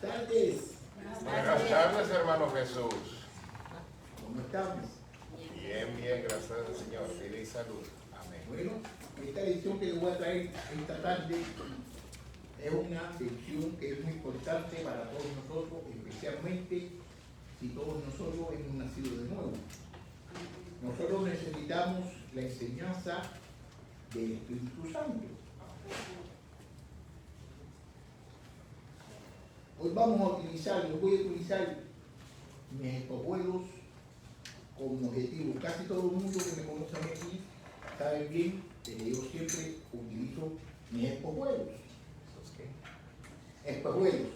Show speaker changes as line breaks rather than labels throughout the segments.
tardes.
Buenas tardes, hermano Jesús.
¿Cómo estamos?
Bien, bien, gracias al Señor. Vida y salud. Amén.
Bueno, esta lección que les voy a traer esta tarde es una lección que es muy importante para todos nosotros, especialmente si todos nosotros hemos nacido de nuevo. Nosotros necesitamos la enseñanza del Espíritu Santo. Hoy voy a utilizar mis espejuelos como objetivo. Casi todo el mundo que me conoce aquí sabe bien que yo siempre utilizo mis espejuelos. Espejuelos.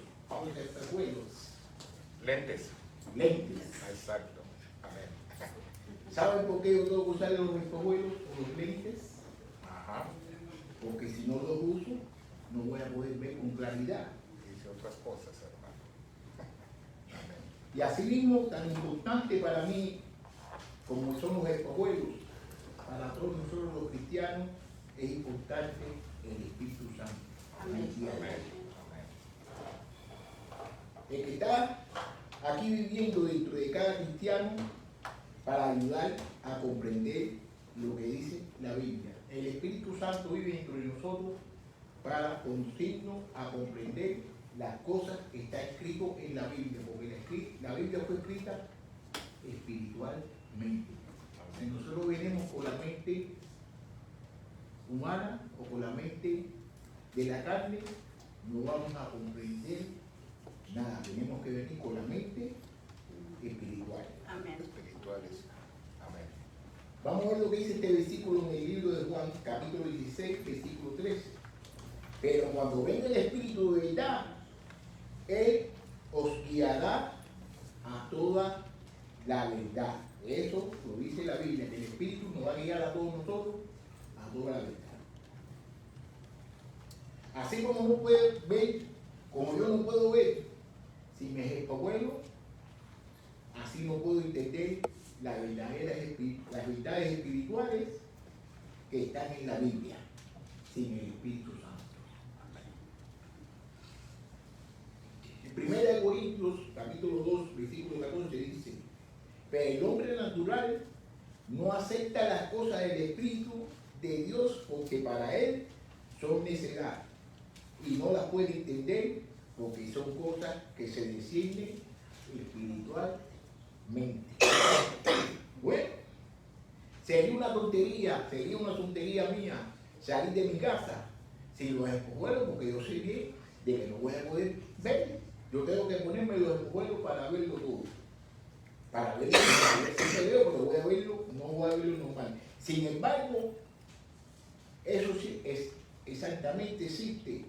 Lentes.
Lentes.
Exacto. Amén.
¿Saben por qué yo tengo que usar los espejuelos o los lentes?
Ajá.
Porque si no los uso, no voy a poder ver con claridad.
Dice otras cosas, hermano. Amén.
Y así mismo, tan importante para mí como son los espejuelos, para todos nosotros los cristianos, es importante el Espíritu Santo.
Amén.
Amén.
El que está aquí viviendo dentro de cada cristiano para ayudar a comprender lo que dice la Biblia. El Espíritu Santo vive dentro de nosotros para conducirnos a comprender las cosas que está escrito en la Biblia, porque la Biblia fue escrita espiritualmente. Si nosotros venimos con la mente humana o con la mente de la carne, no vamos a comprender nada. Tenemos que venir con la mente espiritual.
Amén.
Espirituales. Amén.
Vamos a ver lo que dice este versículo en el libro de Juan, capítulo 16, versículo 13. Pero cuando venga el Espíritu de verdad, Él os guiará a toda la verdad. Eso lo dice la Biblia, que el Espíritu nos va a guiar a todos nosotros a toda la verdad. Así como no puede ver, como yo no puedo ver sin mis espejuelos, así no puedo entender las verdades espirituales que están en la Biblia sin el Espíritu Santo. En 1 Corintios capítulo 2 versículo 14 dice: pero el hombre natural no acepta las cosas del Espíritu de Dios porque para él son necedad y no las puede entender porque son cosas que se disciernen espiritualmente. Bueno, sería una tontería mía salir de mi casa sin los espejuelos, porque yo sé bien de que no voy a poder ver. Yo tengo que ponerme los espejuelos para verlo todo. Para verlo, a ver si se veo, pero voy a verlo, no voy a verlo normal. Sin embargo, eso sí es exactamente existe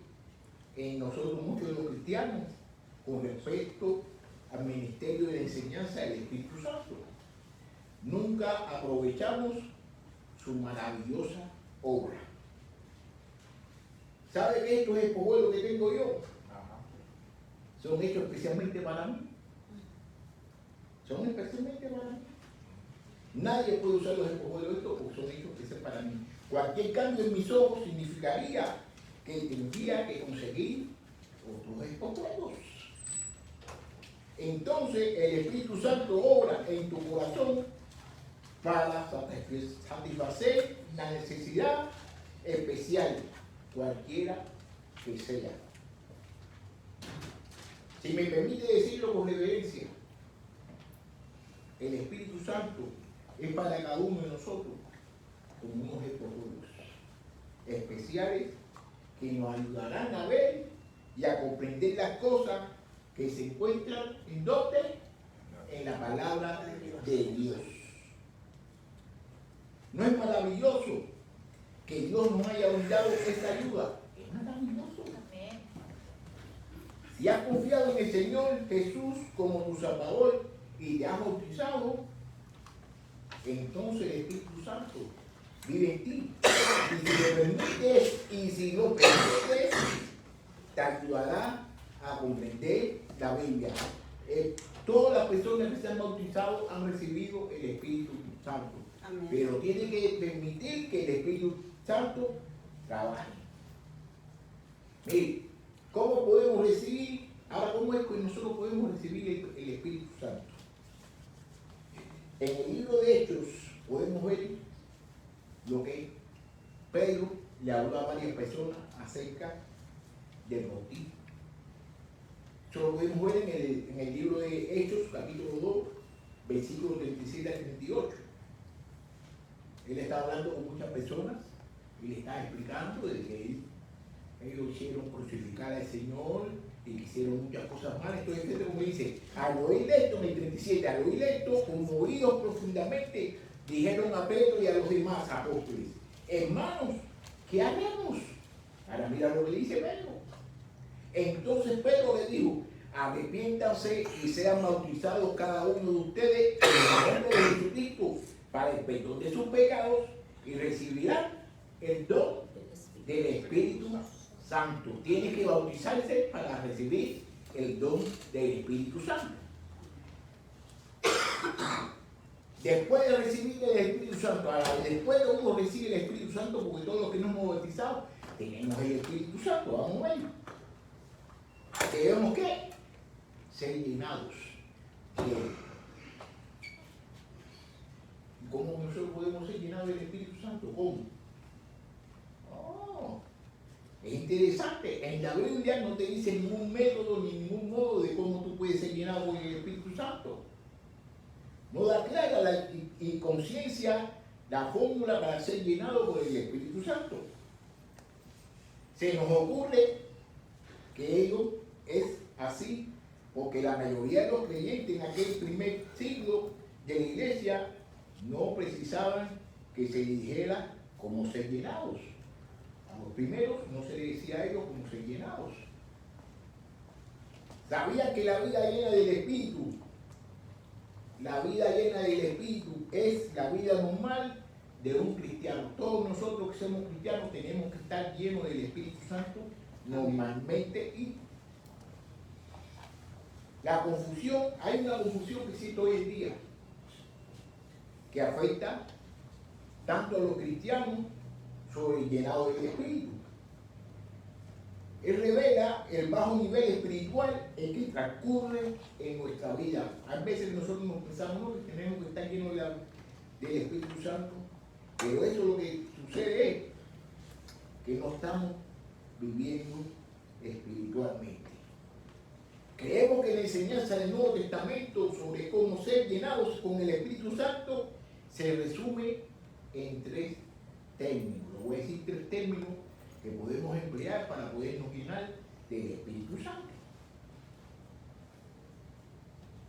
en nosotros muchos de los cristianos con respecto al ministerio de la enseñanza del Espíritu Santo. Nunca aprovechamos su maravillosa obra. ¿Sabe que estos espejuelos que tengo yo
Ajá.
son hechos especialmente para mí? Son especialmente para mí. Nadie puede usar los espejuelos estos porque son hechos especialmente para mí. Cualquier cambio en mis ojos significaría que tendría que conseguir otros espejuelos. Entonces el Espíritu Santo obra en tu corazón para satisfacer la necesidad especial, cualquiera que sea. Si me permite decirlo con reverencia, el Espíritu Santo es para cada uno de nosotros como unos espejuelos especiales que nos ayudarán a ver y a comprender las cosas que se encuentran en donde, en la palabra de Dios. ¿No es maravilloso que Dios nos haya brindado esta ayuda? Es maravilloso.
Amén.
Si has confiado en el Señor Jesús como tu Salvador y te has bautizado, entonces el Espíritu Santo vive en ti. Y si lo permites, te ayudará a comprender la Biblia. Todas las personas que se han bautizado han recibido el Espíritu Santo.
Amén.
Pero tiene que permitir que el Espíritu Santo trabaje. Mire, ¿cómo podemos recibir Ahora, ¿cómo es que nosotros podemos recibir el Espíritu Santo? En el libro de Hechos podemos ver lo que Pedro le habló a varias personas acerca del bautismo. Eso lo podemos ver en el libro de Hechos, capítulo 2, versículos 37 al 38. Él está hablando con muchas personas y le está explicando de que ellos hicieron crucificar al Señor y que hicieron muchas cosas malas. Entonces, como dice, al oír esto, en el 37, al oír esto, conmovidos profundamente, dijeron a Pedro y a los demás apóstoles: hermanos, ¿qué haremos? Ahora mira lo que dice Pedro. Entonces Pedro le dijo: arrepiéntanse y sean bautizados cada uno de ustedes en el nombre de Jesucristo para el perdón de sus pecados y recibirán el don del Espíritu Santo. Tiene que bautizarse para recibir el don del Espíritu Santo. Después de recibir el Espíritu Santo, después de uno recibe el Espíritu Santo, porque todos los que nos hemos bautizado tenemos el Espíritu Santo, vamos a ver. Debemos ¿qué? Ser llenados. ¿Cómo nosotros podemos ser llenados del Espíritu Santo? ¿Cómo? Oh, es interesante. En la Biblia no te dice ningún método ni ningún modo de cómo tú puedes ser llenado con el Espíritu Santo. No da clara y conciencia la fórmula para ser llenado por el Espíritu Santo. Se nos ocurre que ello es así porque la mayoría de los creyentes en aquel primer siglo de la iglesia no precisaban que se les dijera cómo ser llenados. A los primeros no se les decía a ellos cómo ser llenados. Sabían que la vida llena del Espíritu, la vida llena del Espíritu es la vida normal de un cristiano. Todos nosotros que somos cristianos tenemos que estar llenos del Espíritu Santo normalmente. Y la confusión, hay una confusión que existe hoy en día que afecta tanto a los cristianos sobre el llenado del Espíritu. Él revela el bajo nivel espiritual en que transcurre en nuestra vida. A veces nosotros nos pensamos ¿no? que tenemos que estar llenos del Espíritu Santo, pero eso lo que sucede es que no estamos viviendo espiritualmente. Creemos que la enseñanza del Nuevo Testamento sobre cómo ser llenados con el Espíritu Santo se resume en 3 términos. Lo voy a decir 3 términos que podemos emplear para podernos llenar del Espíritu Santo.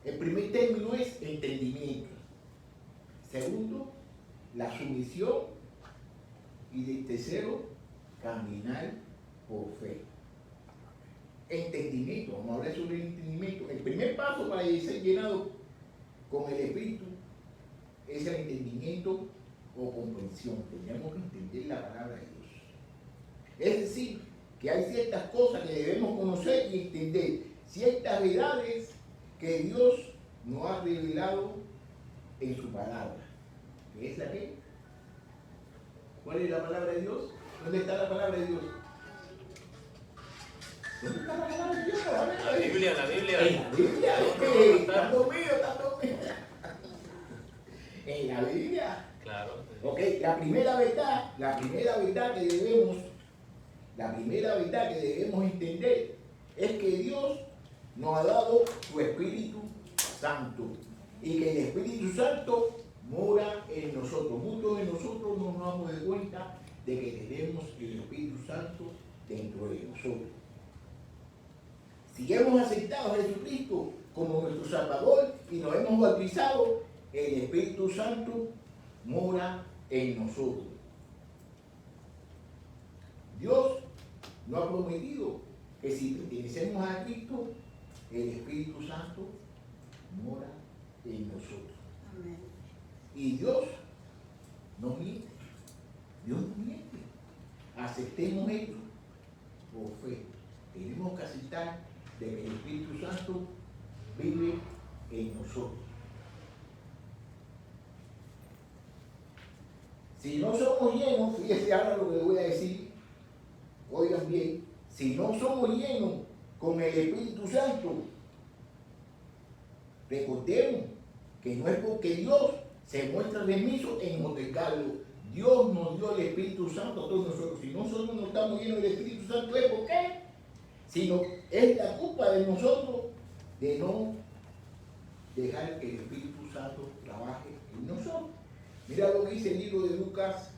El primer término es entendimiento. Segundo, la sumisión. Y el tercero, caminar por fe. Entendimiento, vamos a hablar sobre el entendimiento. El primer paso para ser llenado con el Espíritu es el entendimiento o comprensión. Tenemos que entender la palabra de Dios. Es decir, que hay ciertas cosas que debemos conocer y entender, ciertas verdades que Dios nos ha revelado en su palabra. ¿Qué es la qué? ¿Cuál es la palabra de Dios? ¿Dónde está la palabra de Dios? ¿Dónde está la palabra de Dios?
La Biblia.
En la Biblia. Tanto mío. En la Biblia.
Claro.
Ok, la primera verdad que debemos entender es que Dios nos ha dado su Espíritu Santo y que el Espíritu Santo mora en nosotros. Muchos de nosotros no nos damos de cuenta de que tenemos el Espíritu Santo dentro de nosotros. Si hemos aceptado a Jesucristo como nuestro Salvador y nos hemos bautizado, el Espíritu Santo mora en nosotros. Dios nos ha prometido que si pertenecemos a Cristo, el Espíritu Santo mora en nosotros.
Amén.
Y Dios no miente. Dios no miente. Aceptemos esto por fe. Tenemos que aceptar de que el Espíritu Santo vive en nosotros. Si no somos llenos, fíjense ahora lo que les voy a decir, oigan bien, si no somos llenos con el Espíritu Santo. Recordemos que no es porque Dios se muestra remiso en otorgarlo. Dios nos dio el Espíritu Santo a todos nosotros. Si nosotros no estamos llenos del Espíritu Santo, ¿es por qué? Sino es la culpa de nosotros de no dejar que el Espíritu Santo trabaje en nosotros. Mira lo que dice el libro de Lucas,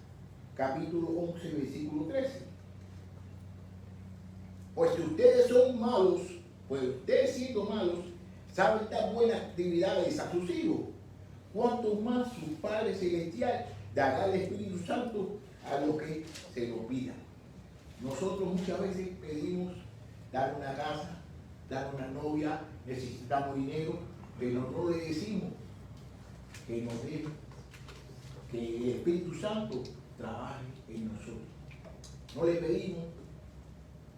capítulo 11, versículo 13. Pues si ustedes son malos, pues ustedes siendo malos, saben dar buenas actividades a sus hijos, cuanto más su Padre Celestial dará el Espíritu Santo a los que se lo pidan. Nosotros muchas veces pedimos dar una casa, dar una novia, necesitamos dinero, pero no le decimos que nos dé, que el Espíritu Santo trabaje en nosotros. No le pedimos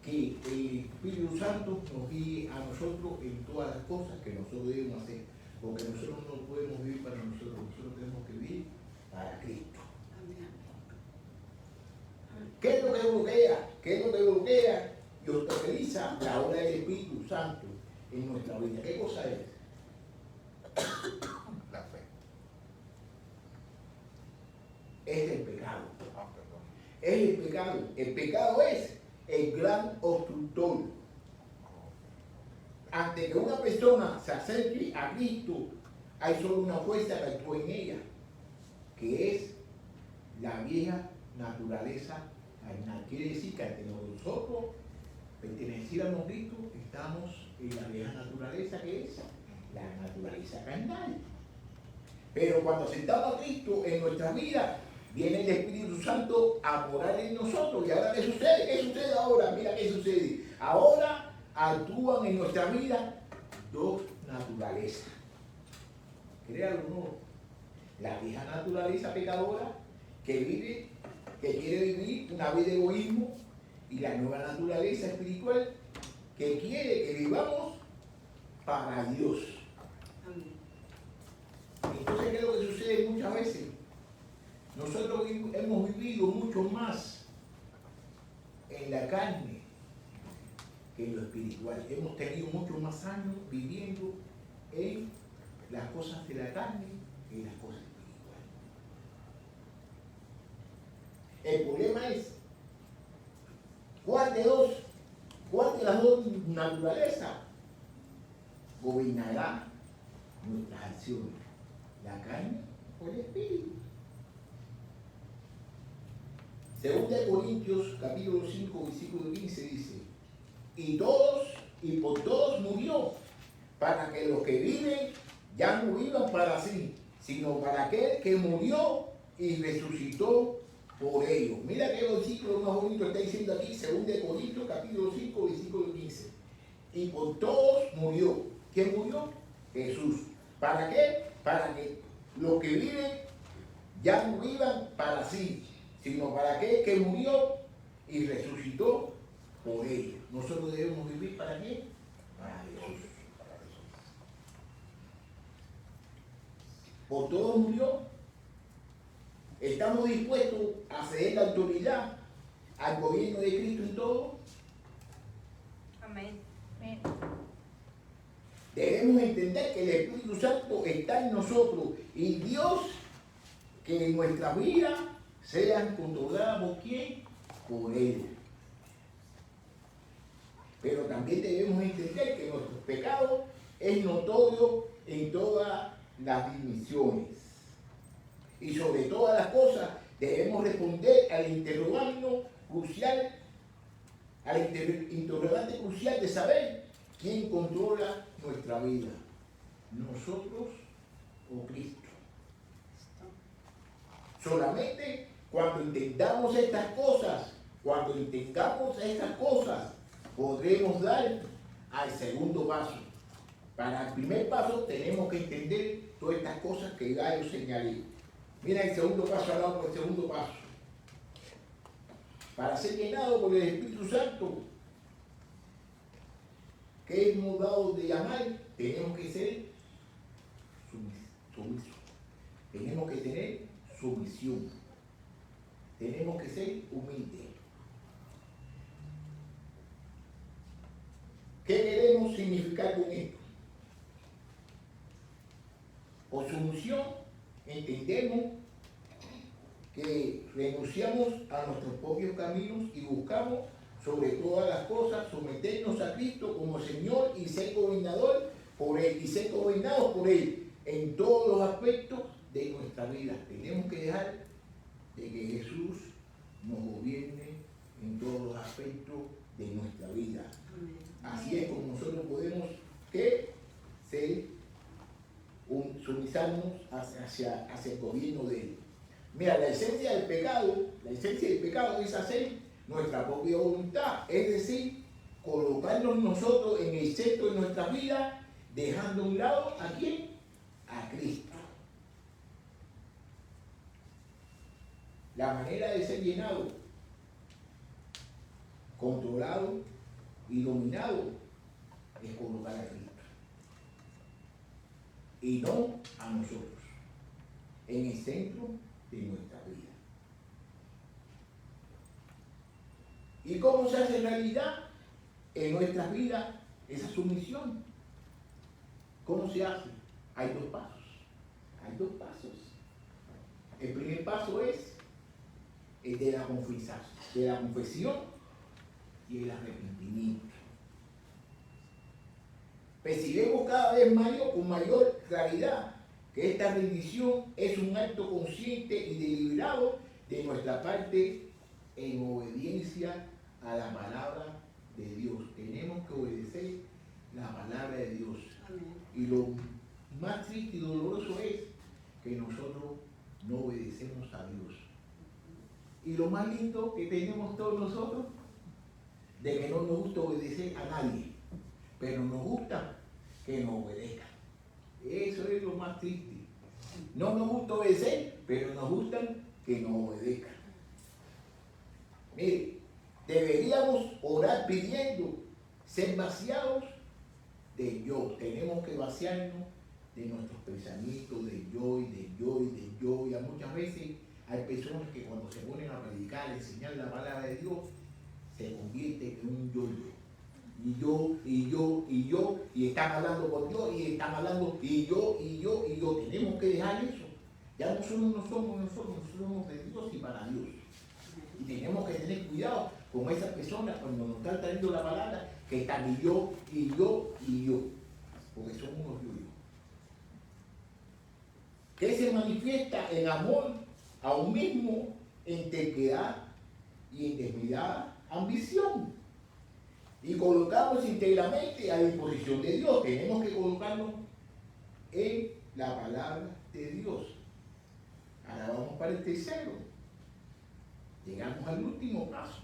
que el Espíritu Santo nos guíe a nosotros en todas las cosas que nosotros debemos hacer, porque nosotros no podemos vivir para nosotros tenemos que vivir para Cristo. ¿Qué es lo que bloquea? ¿Qué es lo que bloquea y obstaculiza la obra del Espíritu Santo en nuestra vida? ¿Qué cosa es?
La fe.
Es el pecado.
Perdón.
Es el pecado. El pecado es el gran obstructor. Antes que una persona se acerque a Cristo, hay solo una fuerza que actúa en ella, que es la vieja naturaleza carnal. Quiere decir que ante nosotros perteneciéramos a Cristo, estamos en la vieja naturaleza, que es la naturaleza carnal. Pero cuando aceptamos a Cristo en nuestra vida, viene el Espíritu Santo a morar en nosotros. ¿Y ahora qué sucede? ¿Qué sucede ahora? Mira qué sucede. Ahora actúan en nuestra vida dos naturalezas. Créalo o no. La vieja naturaleza pecadora que quiere vivir una vida de egoísmo, y la nueva naturaleza espiritual que quiere que vivamos para Dios. Entonces, ¿qué es lo que sucede muchas veces? Nosotros hemos vivido mucho más en la carne que en lo espiritual. Hemos tenido muchos más años viviendo en las cosas de la carne que en las cosas espirituales. El problema es, ¿cuál de las dos naturalezas gobernará nuestras acciones? ¿La carne o el espíritu? Según de Corintios capítulo 5 versículo 15 dice: y por todos murió, para que los que viven ya no vivan para sí, sino para aquel que murió y resucitó por ellos. Mira qué versículo más bonito está diciendo aquí, según de Corintios capítulo 5 versículo 15. Y por todos murió. ¿Quién murió? Jesús. ¿Para qué? Para que los que viven ya no vivan para sí, sino para aquel que murió y resucitó por ellos. Nosotros debemos vivir ¿para qué? Para Jesús. Por todos murió. ¿Estamos dispuestos a ceder la autoridad al gobierno de Cristo en todo?
Amén.
Debemos entender que el Espíritu Santo está en nosotros y Dios, que en nuestra vida sean controladas por quién, por Él. Pero también debemos entender que nuestro pecado es notorio en todas las dimensiones. Y sobre todas las cosas debemos responder al interrogante crucial, interrogante crucial de saber quién controla nuestra vida, nosotros o Cristo. Solamente cuando entendamos estas cosas, podremos dar al segundo paso. Para el primer paso tenemos que entender todas estas cosas que ya yo señalé. Mira el segundo paso, hablamos por el segundo paso. Para ser llenado por el Espíritu Santo, que hemos dado de llamar, tenemos que ser sumisos. Tenemos que tener sumisión. Tenemos que ser humildes. ¿Qué queremos significar con esto? Por sumisión entendemos que renunciamos a nuestros propios caminos y buscamos sobre todas las cosas someternos a Cristo como Señor y ser gobernador por Él y ser gobernados por Él en todos los aspectos de nuestra vida. Tenemos que dejar de que Jesús nos gobierne en todos los aspectos de nuestra vida. Así es como nosotros podemos sumisarnos hacia el gobierno de Él. Mira, la esencia del pecado es hacer nuestra propia voluntad, es decir, colocarnos nosotros en el centro de nuestra vida, dejando a un lado ¿a quién? A Cristo. La manera de ser llenado, controlado y dominado es colocar a Cristo y no a nosotros en el centro de nuestra vida. ¿Y cómo se hace realidad en nuestras vidas esa sumisión? ¿Cómo se hace? Hay dos pasos. El primer paso es el de la confesión y el arrepentimiento. Percibimos cada vez con mayor claridad que esta rendición es un acto consciente y deliberado de nuestra parte en obediencia a la palabra de Dios. Tenemos que obedecer la palabra de Dios. Amén. Y lo más triste y doloroso es que nosotros no obedecemos a Dios. Y lo más lindo que tenemos todos nosotros, de que no nos gusta obedecer a nadie, pero nos gusta que nos obedezcan. Eso es lo más triste. No nos gusta obedecer, pero nos gusta que nos obedezcan. Mire, deberíamos orar pidiendo ser vaciados de yo. Tenemos que vaciarnos de nuestros pensamientos, de yo y de yo y de yo. Y muchas veces hay personas que cuando se ponen a predicar, a enseñar la palabra de Dios, se convierten en un yo, y están hablando por Dios, y están hablando y yo. Tenemos que dejar eso. Ya nosotros no somos nosotros somos de Dios y para Dios. Y tenemos que tener cuidado con esas personas cuando nos están trayendo la palabra, que están y yo, porque son unos yo. Que se manifiesta en amor a un mismo, en terquedad y en desmedida ambición. Y colocamos íntegramente a disposición de Dios. Tenemos que colocarnos en la palabra de Dios. Ahora vamos para el tercero. Llegamos al último paso.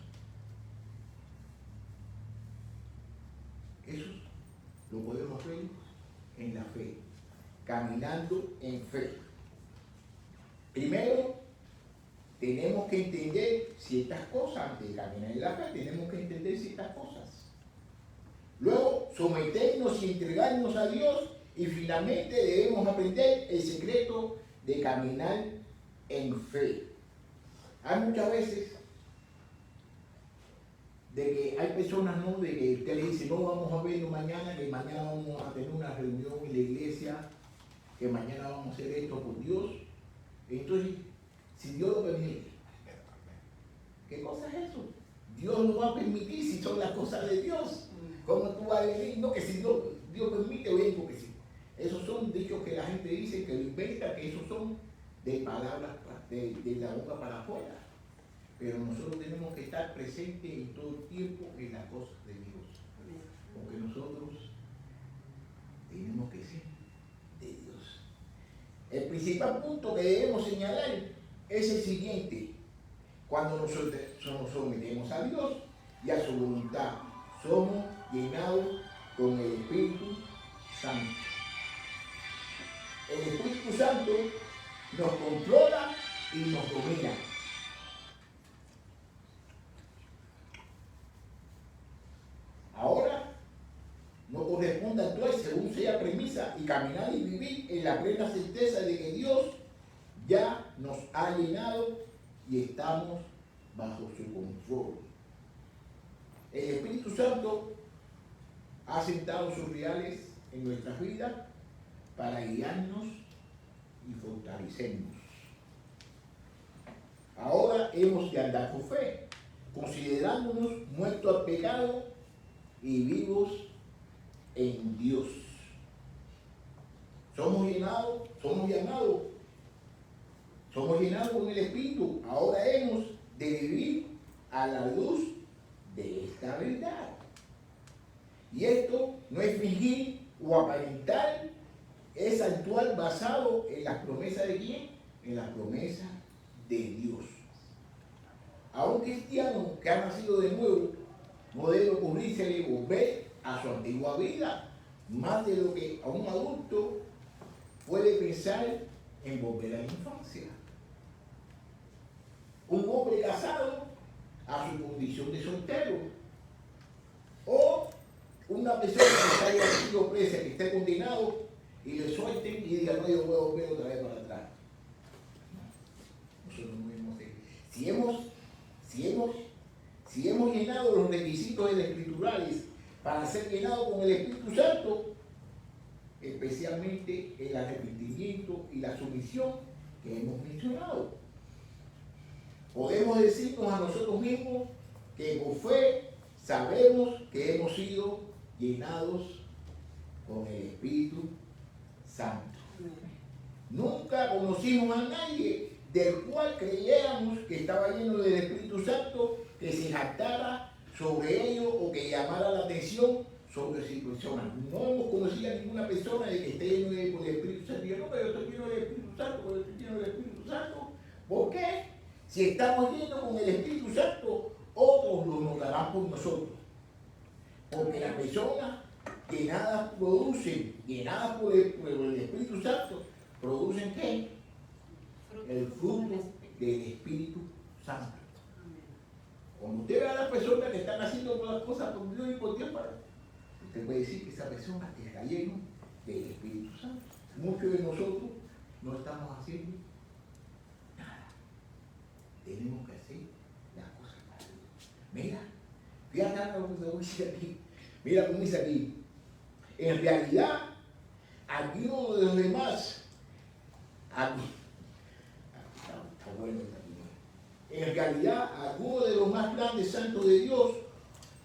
Eso lo podemos ver en la fe, caminando en fe. Primero, tenemos que entender ciertas cosas. Antes de caminar en la fe, tenemos que entender ciertas cosas. Luego, someternos y entregarnos a Dios. Y finalmente debemos aprender el secreto de caminar en fe. Hay muchas veces de que hay personas, ¿no?, de que usted le dice, no, vamos a vernos mañana, que mañana vamos a tener una reunión en la iglesia, que mañana vamos a hacer esto por Dios. Entonces, si Dios lo permite, ¿qué cosa es eso? Dios lo va a permitir si son las cosas de Dios. ¿Cómo tú vas a decir? No, que si Dios permite, vengo que sí. Esos son dichos que la gente dice, que lo inventa, que esos son de palabras de la boca para afuera. Pero nosotros tenemos que estar presentes en todo el tiempo en las cosas de Dios. Porque nosotros tenemos que ser de Dios. El principal punto que debemos señalar es el siguiente. Cuando nosotros nos sometemos a Dios y a su voluntad, somos llenados con el Espíritu Santo. El Espíritu Santo nos controla y nos domina. Ahora nos corresponde actuar según sea premisa y caminar y vivir en la plena certeza de que Dios ya nos ha llenado y estamos bajo su control. El Espíritu Santo ha sentado sus reales en nuestras vidas para guiarnos y fortalecernos. Ahora hemos de andar por fe, considerándonos muertos al pecado y vivos en Dios. Somos llamados con el Espíritu. Ahora hemos de vivir a la luz de esta verdad. Y esto no es fingir o aparentar, es actuar basado en las promesas de ¿quién? En las promesas de Dios. A un cristiano que ha nacido de nuevo, no debe ocurrírsele volver a su antigua vida, más de lo que a un adulto puede pensar en volver a la infancia. Un hombre casado a su condición de soltero, o una persona que haya sido presa, que esté condenado y le suelten y diga, no, yo voy a volver otra vez para atrás. No, nosotros no hemos hecho. Si hemos llenado los requisitos escriturales para ser llenados con el Espíritu Santo, especialmente el arrepentimiento y la sumisión que hemos mencionado, podemos decirnos a nosotros mismos que por fe sabemos que hemos sido llenados con el Espíritu Santo. Nunca conocimos a nadie del cual creyéramos que estaba lleno del Espíritu Santo, que se jactara sobre ello o que llamara la atención sobre su persona. No hemos conocido a ninguna persona de que esté lleno del Espíritu Santo. Y yo, no, pero yo estoy lleno del Espíritu Santo, pero yo estoy lleno del Espíritu Santo. ¿Por qué? Si estamos llenos con el Espíritu Santo, otros lo notarán por nosotros. Porque las personas llenadas por el Espíritu Santo, producen ¿qué? El fruto del Espíritu Santo. Cuando usted ve a las personas que están haciendo todas las cosas por Dios y por Dios, usted puede decir que esa persona está llena del Espíritu Santo. Muchos de nosotros no estamos haciendo nada. Tenemos que hacer las cosas para Dios. Mira, fíjate lo que te voy a decir aquí. Mira cómo dice aquí. En realidad, alguno de los demás, está bueno esta primera. En realidad, algunos de los más grandes santos de Dios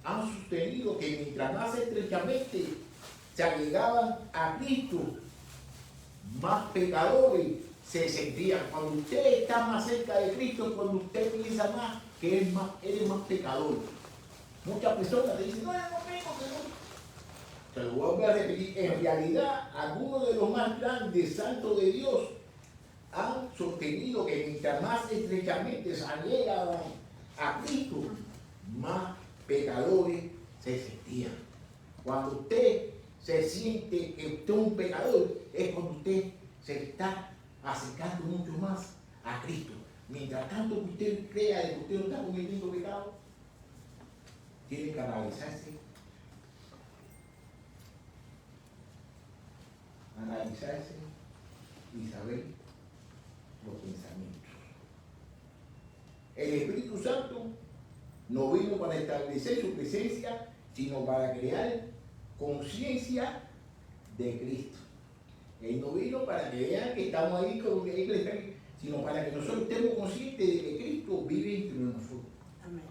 han sostenido que mientras más estrechamente se allegaban a Cristo, más pecadores se sentían. Cuando usted está más cerca de Cristo, cuando usted piensa más que eres más pecador. Muchas personas te dicen, no, yo no tengo que no. Se lo voy a repetir. En realidad, algunos de los más grandes santos de Dios han sostenido que mientras más estrechamente se allegaban a Cristo, más pecadores se sentían. Cuando usted se siente que usted es un pecador, es cuando usted se está acercando mucho más a Cristo. Mientras tanto que usted crea que usted no está cometiendo pecado, tiene que analizarse y saber los pensamientos. El Espíritu Santo no vino para establecer su presencia, sino para crear conciencia de Cristo. Él no vino para que vean que estamos ahí con Él está ahí, sino para que nosotros estemos conscientes de que Cristo vive entre nosotros. Amén.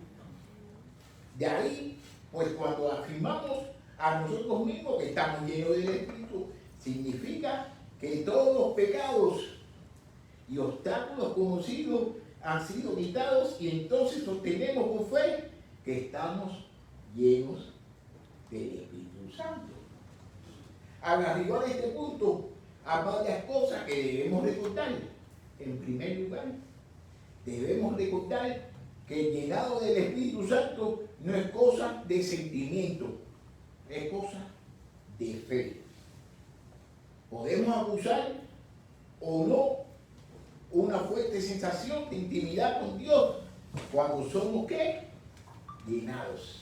De ahí, pues cuando afirmamos a nosotros mismos que estamos llenos del Espíritu, significa que todos los pecados y obstáculos conocidos han sido quitados, y entonces sostenemos con fe que estamos llenos del Espíritu Santo. Al arribar a este punto, hay varias cosas que debemos recordar. En primer lugar, debemos recordar que el llenado del Espíritu Santo no es cosa de sentimiento, es cosa de fe. Podemos acusar o no una fuerte sensación de intimidad con Dios cuando somos ¿qué? Llenados.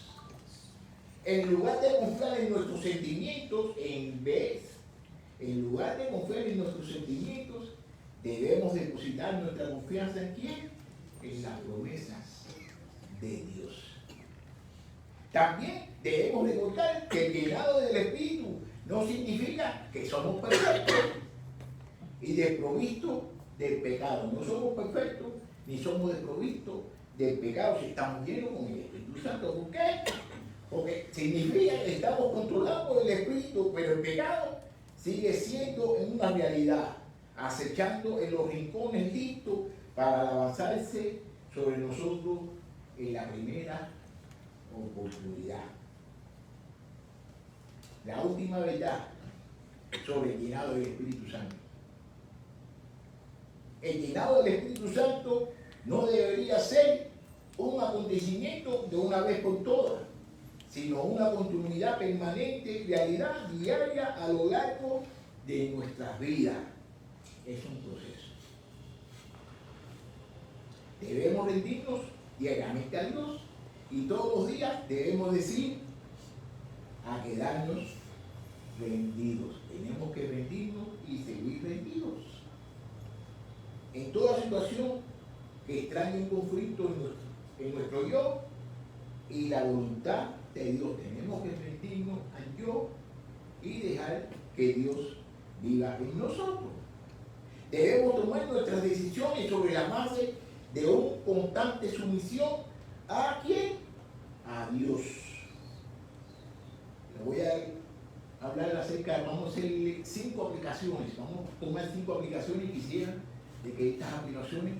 En lugar de confiar en nuestros sentimientos, en lugar de confiar en nuestros sentimientos, debemos depositar nuestra confianza en ¿quién? En las promesas de Dios. También debemos recordar que el llenado del no significa que somos perfectos y desprovistos del pecado. No somos perfectos ni somos desprovistos del pecado si estamos llenos con el Espíritu Santo. ¿Por qué? Porque significa que estamos controlados por el Espíritu, pero el pecado sigue siendo una realidad, acechando en los rincones listos para avanzarse sobre nosotros en la primera oportunidad. La última verdad sobre el llenado del Espíritu Santo. El llenado del Espíritu Santo no debería ser un acontecimiento de una vez por todas, sino una continuidad permanente, realidad diaria a lo largo de nuestras vidas. Es un proceso. Debemos rendirnos diariamente a Dios y todos los días debemos decir a quedarnos rendidos. Tenemos que rendirnos y seguir rendidos. En toda situación que extrañe un conflicto en nuestro yo y la voluntad de Dios, tenemos que rendirnos al yo y dejar que Dios viva en nosotros. Debemos tomar nuestras decisiones sobre la base de una constante sumisión a ¿quién? A Dios. Le voy a hablar acerca, vamos a hacer 5 aplicaciones, vamos a tomar 5 aplicaciones y quisiera de que estas aplicaciones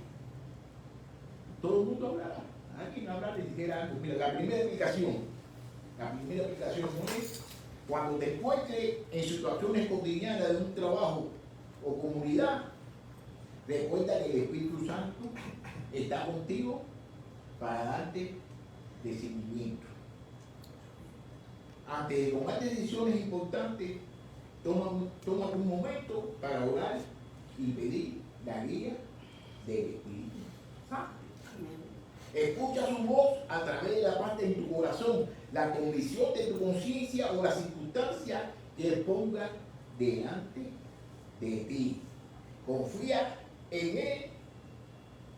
todo el mundo hablara. Alguien hablara y dijera algo. Mira, la primera aplicación es cuando te encuentres en situaciones cotidianas de un trabajo o comunidad, recuerda que el Espíritu Santo está contigo para darte discernimiento. Antes de tomar decisiones importantes, toma un momento para orar y pedir la guía del Espíritu Santo. Escucha su voz a través de la parte en tu corazón, la condición de tu conciencia o la circunstancia que Él ponga delante de ti. Confía en Él.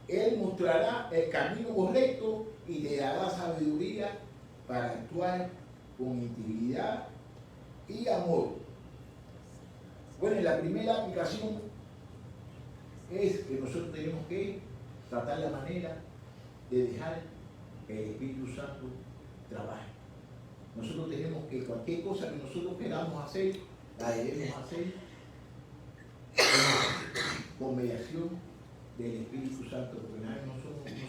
Él mostrará el camino correcto y te dará sabiduría para actuar con integridad y amor. Bueno, la primera aplicación es que nosotros tenemos que tratar la manera de dejar que el Espíritu Santo trabaje. Nosotros tenemos que cualquier cosa que nosotros queramos hacer, la debemos hacer con mediación del Espíritu Santo, porque nadie no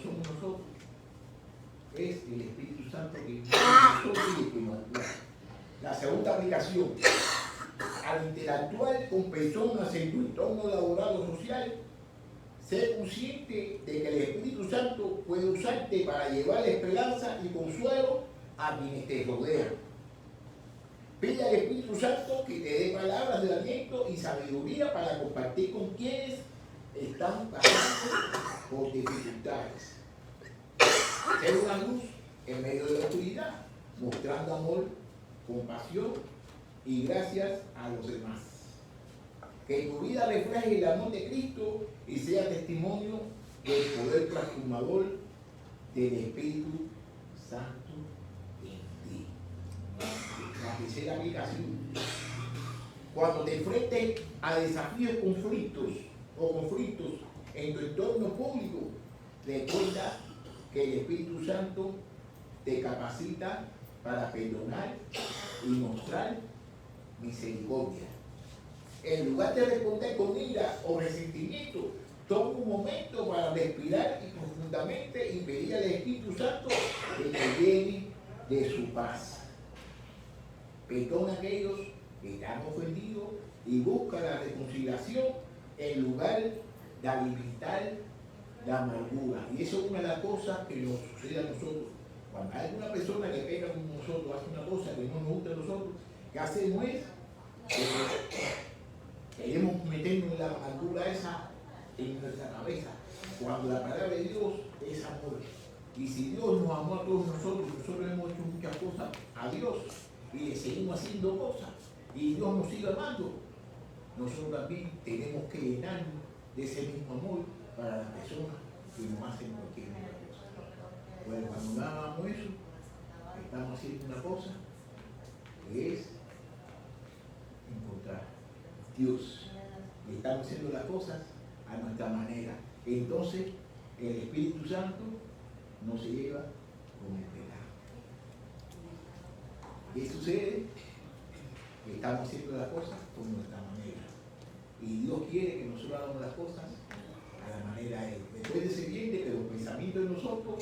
somos nosotros. Es el Espíritu Santo que nosotros y que nos actúa. La segunda aplicación, al interactuar con personas en tu entorno laboral o social, sé consciente de que el Espíritu Santo puede usarte para llevar esperanza y consuelo a quienes te rodean. Pide al Espíritu Santo que te dé palabras de aliento y sabiduría para compartir con quienes están pasando por dificultades. Ser una luz en medio de la oscuridad, mostrando amor, compasión y gracias a los demás. Que tu vida refleje el amor de Cristo y sea testimonio del poder transformador del Espíritu Santo en ti. La tercera aplicación. Cuando te enfrentes a desafíos, conflictos en tu entorno público, recuerda que el Espíritu Santo te capacita para perdonar y mostrar misericordia. En lugar de responder con ira o resentimiento, toma un momento para respirar profundamente y pedir al Espíritu Santo que te llene de su paz. Perdona a aquellos que te han ofendido y busca la reconciliación en lugar de alimentar la amargura. Y eso es una de las cosas que nos sucede a nosotros. Cuando hay una persona que pega con nosotros, hace una cosa que no nos gusta a nosotros, ¿qué hacemos? Es queremos meternos en la amargura esa en nuestra cabeza, cuando la palabra de Dios es amor. Y si Dios nos amó a todos nosotros hemos hecho muchas cosas a Dios y le seguimos haciendo cosas, y Dios nos sigue amando, nosotros también tenemos que llenarnos de ese mismo amor para las personas que nos hacen cualquier cosa. Bueno, cuando no hagamos eso, estamos haciendo una cosa que es Dios. Y estamos haciendo las cosas a nuestra manera. Entonces, el Espíritu Santo no se lleva con el pecado. ¿Qué sucede? Que estamos haciendo las cosas con nuestra manera. Y Dios quiere que nosotros hagamos las cosas a la manera de Él. Después de ese viene que los pensamientos de nosotros,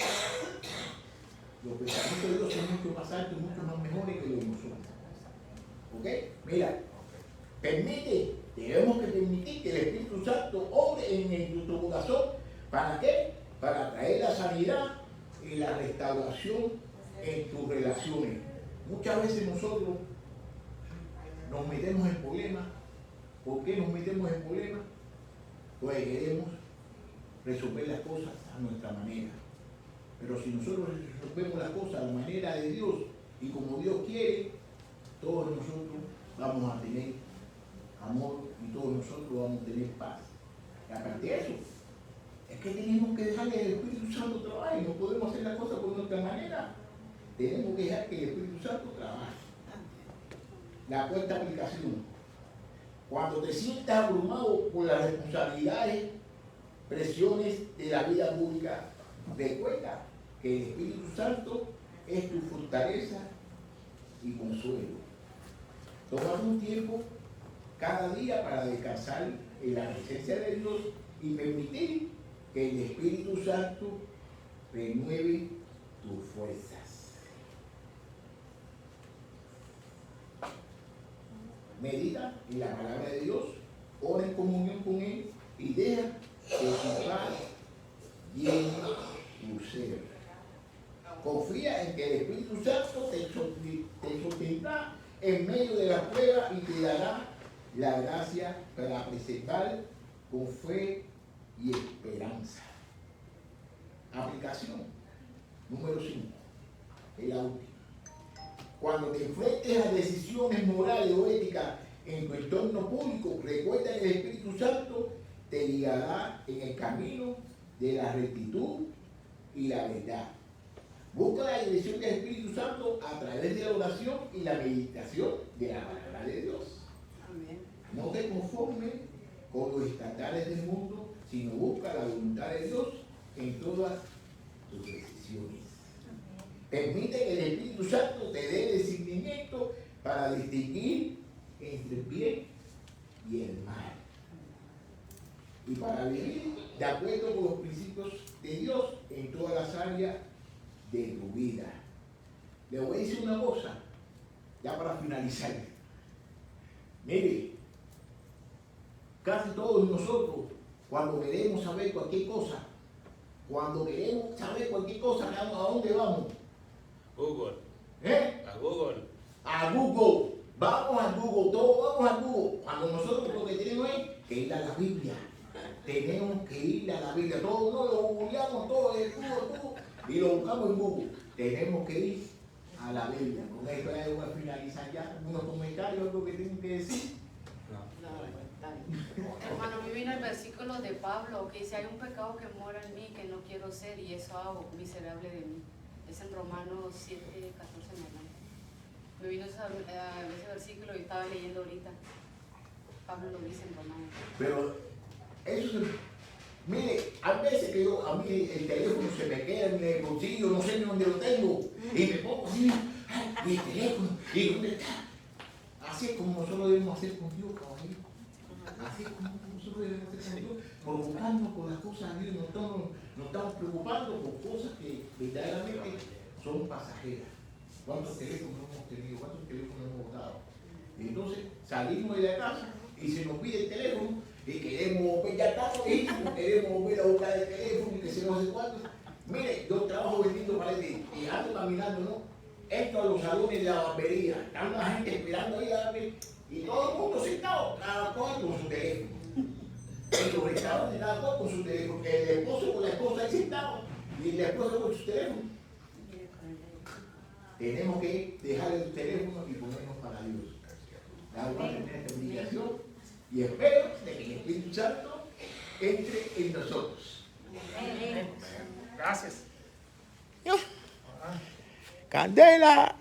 los pensamientos de Dios son mucho más altos y mucho más mejores que los de nosotros. ¿Ok? Mira, debemos que permitir que el Espíritu Santo obre en nuestro corazón. ¿Para qué? Para traer la sanidad y la restauración en tus relaciones. Muchas veces nosotros nos metemos en problemas. ¿Por qué nos metemos en problemas? Pues queremos resolver las cosas a nuestra manera. Pero si nosotros resolvemos las cosas a la manera de Dios y como Dios quiere, todos nosotros vamos a tener amor y todos nosotros vamos a tener paz. Y aparte de eso, es que tenemos que dejar que el Espíritu Santo trabaje. No podemos hacer las cosas por nuestra manera. Tenemos que dejar que el Espíritu Santo trabaje. La cuarta aplicación. Cuando te sientas abrumado por las responsabilidades, presiones de la vida pública, recuerda que el Espíritu Santo es tu fortaleza y consuelo. Toma un tiempo cada día para descansar en la presencia de Dios y permitir que el Espíritu Santo renueve tus fuerzas. Medita en la palabra de Dios, ora en comunión con Él y deja que su paz llene tu ser. Confía en que el Espíritu Santo te sostendrá en medio de la prueba y te dará la gracia para preservar con fe y esperanza. Aplicación número 5, es la última. Cuando te enfrentes a decisiones morales o éticas en tu entorno público, recuerda que el Espíritu Santo te guiará en el camino de la rectitud y la verdad. Busca la dirección del Espíritu Santo a través de la oración y la meditación de la palabra de Dios.
Amén.
No te conformes con los estándares del mundo, sino busca la voluntad de Dios en todas tus decisiones. Permite que el Espíritu Santo te dé discernimiento para distinguir entre el bien y el mal. Y para vivir de acuerdo con los principios de Dios en todas las áreas de tu vida. Le voy a decir una cosa, ya para finalizar. Mire, casi todos nosotros, cuando queremos saber cualquier cosa, ¿a dónde vamos?
Google. A Google.
A Google. Vamos a Google, todos vamos a Google. Cuando nosotros lo que tenemos es que ir a la Biblia. Tenemos que ir a la Biblia. Todos no lo googleamos, todo es Google, y lo buscamos en Google. Tenemos que ir a la Biblia. Con esto ya voy a finalizar ya. Unos comentarios, algo que tengo que decir.
Hermano, a mí vino el versículo de Pablo que dice: hay un pecado que mora en mí que no quiero ser y eso hago, miserable de mí. Es en Romanos 7, 14 en adelante. Me vino ese versículo y estaba leyendo ahorita. Pablo lo dice en Romanos.
Pero eso, mire, hay veces que a mí el teléfono se me queda en el bolsillo, no sé ni dónde lo tengo, y me pongo así, y el teléfono, y dónde está. Así es como nosotros debemos hacer con Dios, caballero. Así es como nosotros debemos hacer con Dios, preocuparnos por las cosas de Dios, no estamos preocupando por cosas que verdaderamente son pasajeras. ¿Cuántos teléfonos hemos tenido? ¿Cuántos teléfonos hemos botado? Entonces salimos de la casa y se nos pide el teléfono y queremos volver, ya estamos listos, queremos volver a buscar el teléfono y que se nos hace cuánto. Mire, yo trabajo vendiendo paletas y ando caminando, ¿no? Entro a los salones de la barbería, está la gente esperando ahí a ver, y todo el mundo sentado, cada cual con su teléfono. En los restaurantes, cada cual con su teléfono, el esposo con la esposa ahí sentado y la esposa con su teléfono. Tenemos que dejar el teléfono y ponernos para Dios. La voy a tener esta obligación y espero de que el Espíritu Santo entre en nosotros.
Amén.
Gracias.
Candela.